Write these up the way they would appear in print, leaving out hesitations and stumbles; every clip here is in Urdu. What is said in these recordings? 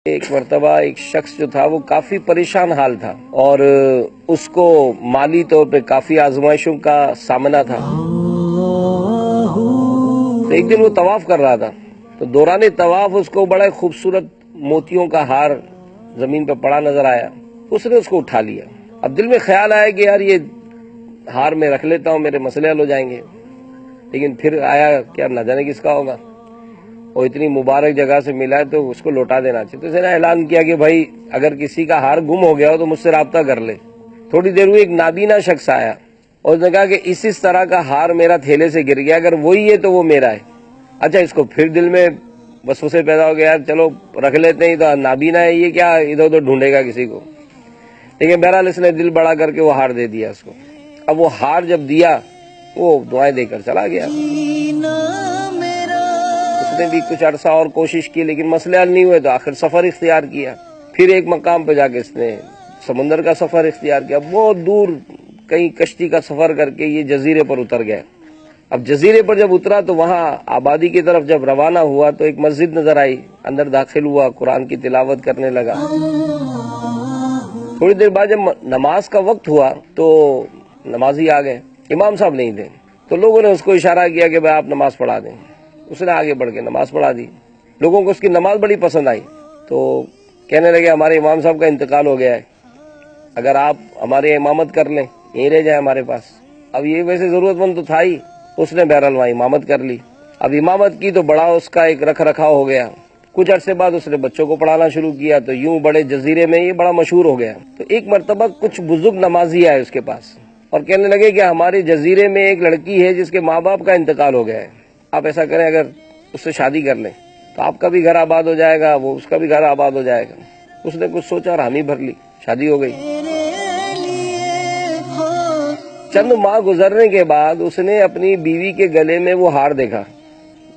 ایک مرتبہ ایک شخص جو تھا وہ کافی پریشان حال تھا اور اس کو مالی طور پہ کافی آزمائشوں کا سامنا تھا. تو ایک دن وہ طواف کر رہا تھا تو دوران طواف اس کو بڑا خوبصورت موتیوں کا ہار زمین پہ پڑا نظر آیا. اس نے اس کو اٹھا لیا. اب دل میں خیال آیا کہ یار یہ ہار میں رکھ لیتا ہوں، میرے مسئلے حل ہو جائیں گے. لیکن پھر آیا کہ اب نہ جانے کس کا ہوگا، اور اتنی مبارک جگہ سے ملا ہے تو اس کو لوٹا دینا چاہیے. تو اس نے اعلان کیا کہ بھائی اگر کسی کا ہار گم ہو گیا ہو تو مجھ سے رابطہ کر لے. تھوڑی دیر ہوئی، ایک نابینا شخص آیا اور اس نے کہا کہ اس طرح کا ہار میرا تھیلے سے گر گیا، اگر وہی ہے تو وہ میرا ہے. اچھا، اس کو پھر دل میں وسوسے پیدا ہو گیا، یار چلو رکھ لیتے ہیں، تو نابینا ہے یہ کیا ادھر ادھر ڈھونڈے گا کسی کو. لیکن بہرحال اس نے دل بڑا کر کے وہ ہار دے دیا اس کو. اب وہ ہار جب دیا وہ دعائیں دے کر چلا گیا. اس نے بھی کچھ عرصہ اور کوشش کی لیکن مسئلے حل نہیں ہوئے تو آخر سفر اختیار کیا. پھر ایک مقام پہ جا کے اس نے سمندر کا سفر اختیار کیا. بہت دور کہیں کشتی کا سفر کر کے یہ جزیرے پر اتر گیا. اب جزیرے پر جب اترا تو وہاں آبادی کی طرف جب روانہ ہوا تو ایک مسجد نظر آئی. اندر داخل ہوا، قرآن کی تلاوت کرنے لگا. تھوڑی دیر بعد جب نماز کا وقت ہوا تو نمازی آ گئے، امام صاحب نہیں تھے. تو لوگوں نے اس کو اشارہ کیا کہ بھائی آپ نماز پڑھا دیں. اس نے آگے بڑھ کے نماز پڑھا دی. لوگوں کو اس کی نماز بڑی پسند آئی تو کہنے لگے ہمارے امام صاحب کا انتقال ہو گیا ہے، اگر آپ ہماری امامت کر لیں، یہیں رہ جائیں ہمارے پاس. اب یہ ویسے ضرورت مند تو تھا ہی، اس نے بہرحال وہاں امامت کر لی. اب امامت کی تو بڑا اس کا ایک رکھ رکھاؤ ہو گیا. کچھ عرصے بعد اس نے بچوں کو پڑھانا شروع کیا تو یوں بڑے جزیرے میں یہ بڑا مشہور ہو گیا. تو ایک مرتبہ کچھ بزرگ نمازی آئے اس کے پاس اور کہنے لگے کہ ہمارے جزیرے میں ایک لڑکی ہے جس کے ماں باپ کا انتقال ہو گیا ہے، آپ ایسا کریں اگر اس سے شادی کر لیں تو آپ کا بھی گھر آباد ہو جائے گا، وہ اس کا بھی گھر آباد ہو جائے گا. اس نے کچھ سوچا اور حامی بھر لی، شادی ہو گئی. چند ماہ گزرنے کے بعد اس نے اپنی بیوی کے گلے میں وہ ہار دیکھا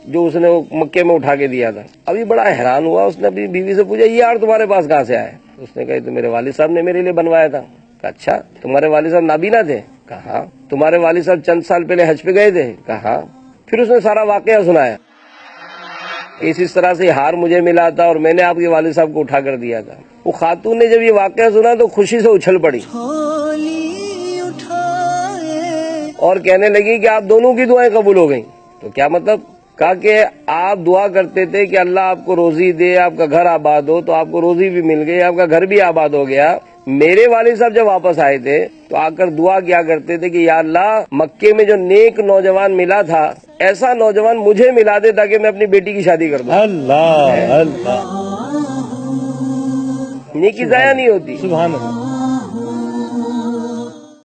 جو اس نے مکے میں اٹھا کے دیا تھا. ابھی بڑا حیران ہوا. اس نے اپنی بیوی سے پوچھا یہ ہار تمہارے پاس کہاں سے آیا؟ اس نے کہا تو میرے والد صاحب نے میرے لیے بنوایا تھا. کہا اچھا، تمہارے والد صاحب نابینا تھے؟ کہا. تمہارے والد صاحب چند سال پہلے حج پہ گئے تھے؟ کہا. پھر اس نے سارا واقعہ سنایا. اس طرح سے ہار مجھے ملا تھا اور میں نے آپ کے والد صاحب کو اٹھا کر دیا تھا. وہ خاتون نے جب یہ واقعہ سنا تو خوشی سے اچھل پڑی اور کہنے لگی کہ آپ دونوں کی دعائیں قبول ہو گئیں. تو کیا مطلب؟ کہا کہ آپ دعا کرتے تھے کہ اللہ آپ کو روزی دے، آپ کا گھر آباد ہو، تو آپ کو روزی بھی مل گئی، آپ کا گھر بھی آباد ہو گیا. میرے والد صاحب جب واپس آئے تھے تو آ کر دعا کیا کرتے تھے کہ یا اللہ مکے میں جو نیک نوجوان ملا تھا ایسا نوجوان مجھے ملا دے تاکہ میں اپنی بیٹی کی شادی کر دوں. اللہ اللہ، نیکی ضائع نہیں ہوتی. سبحان اللہ.